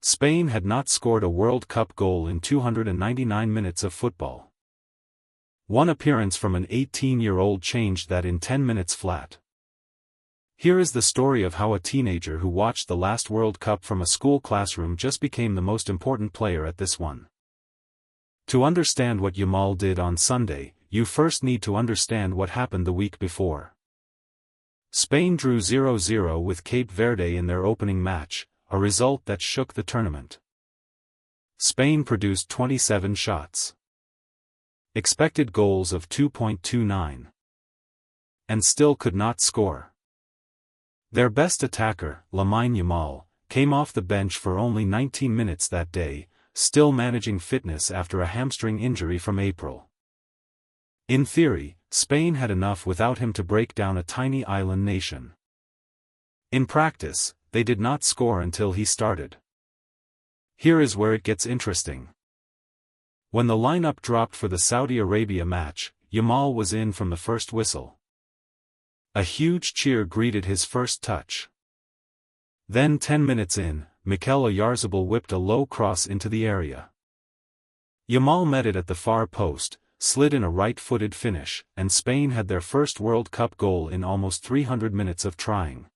Spain had not scored a World Cup goal in 299 minutes of football. One appearance from an 18-year-old changed that in 10 minutes flat. Here is the story of how a teenager who watched the last World Cup from a school classroom just became the most important player at this one. To understand what Yamal did on Sunday, you first need to understand what happened the week before. Spain drew 0-0 with Cape Verde in their opening match, a result that shook the tournament. Spain produced 27 shots. Expected goals of 2.29. And still could not score. Their best attacker, Lamine Yamal, came off the bench for only 19 minutes that day, still managing fitness after a hamstring injury from April. In theory, Spain had enough without him to break down a tiny island nation. In practice, they did not score until he started. Here is where it gets interesting. When the lineup dropped for the Saudi Arabia match, Yamal was in from the first whistle. A huge cheer greeted his first touch. Then 10 minutes in, Mikel Oyarzabal whipped a low cross into the area. Yamal met it at the far post, slid in a right-footed finish, and Spain had their first World Cup goal in almost 300 minutes of trying.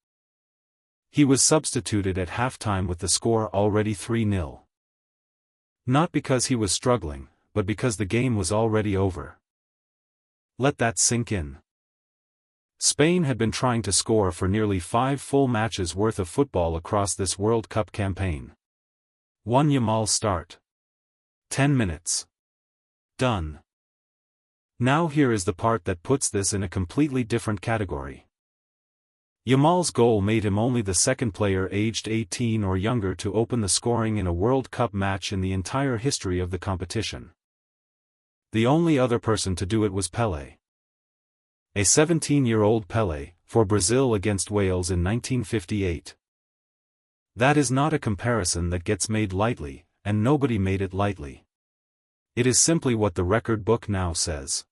He was substituted at halftime with the score already 3-0. Not because he was struggling, but because the game was already over. Let that sink in. Spain had been trying to score for nearly 5 full matches worth of football across this World Cup campaign. 1 Yamal start. 10 minutes. Done. Now here is the part that puts this in a completely different category. Yamal's goal made him only the second player aged 18 or younger to open the scoring in a World Cup match in the entire history of the competition. The only other person to do it was Pelé. A 17-year-old Pelé, for Brazil against Wales in 1958. That is not a comparison that gets made lightly, and nobody made it lightly. It is simply what the record book now says.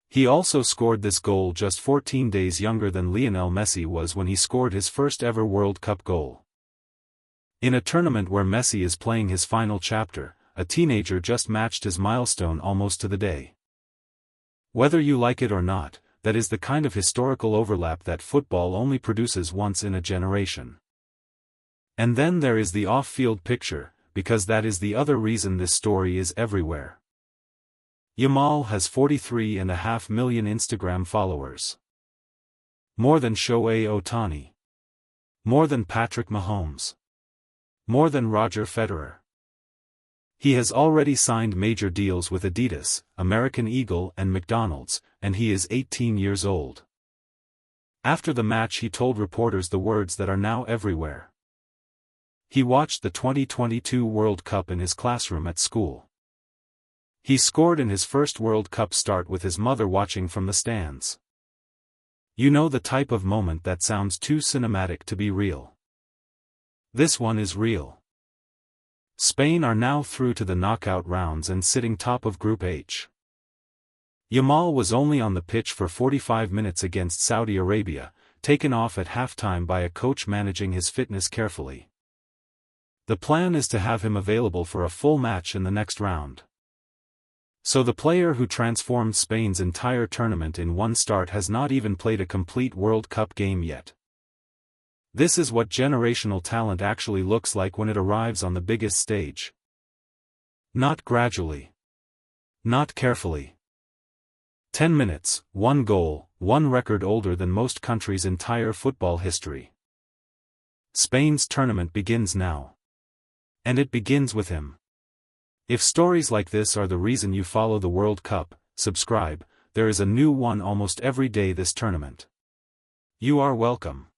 He also scored this goal just 14 days younger than Lionel Messi was when he scored his first ever World Cup goal. In a tournament where Messi is playing his final chapter, a teenager just matched his milestone almost to the day. Whether you like it or not, that is the kind of historical overlap that football only produces once in a generation. And then there is the off-field picture, because that is the other reason this story is everywhere. Yamal has 43.5 million Instagram followers. More than Shohei Ohtani. More than Patrick Mahomes. More than Roger Federer. He has already signed major deals with Adidas, American Eagle and McDonald's, and he is 18 years old. After the match he told reporters the words that are now everywhere. He watched the 2022 World Cup in his classroom at school. He scored in his first World Cup start with his mother watching from the stands. You know, the type of moment that sounds too cinematic to be real. This one is real. Spain are now through to the knockout rounds and sitting top of Group H. Yamal was only on the pitch for 45 minutes against Saudi Arabia, taken off at halftime by a coach managing his fitness carefully. The plan is to have him available for a full match in the next round. So the player who transformed Spain's entire tournament in one start has not even played a complete World Cup game yet. This is what generational talent actually looks like when it arrives on the biggest stage. Not gradually. Not carefully. 10 minutes, 1 goal, 1 record older than most countries' entire football history. Spain's tournament begins now. And it begins with him. If stories like this are the reason you follow the World Cup, subscribe, there is a new one almost every day this tournament. You are welcome.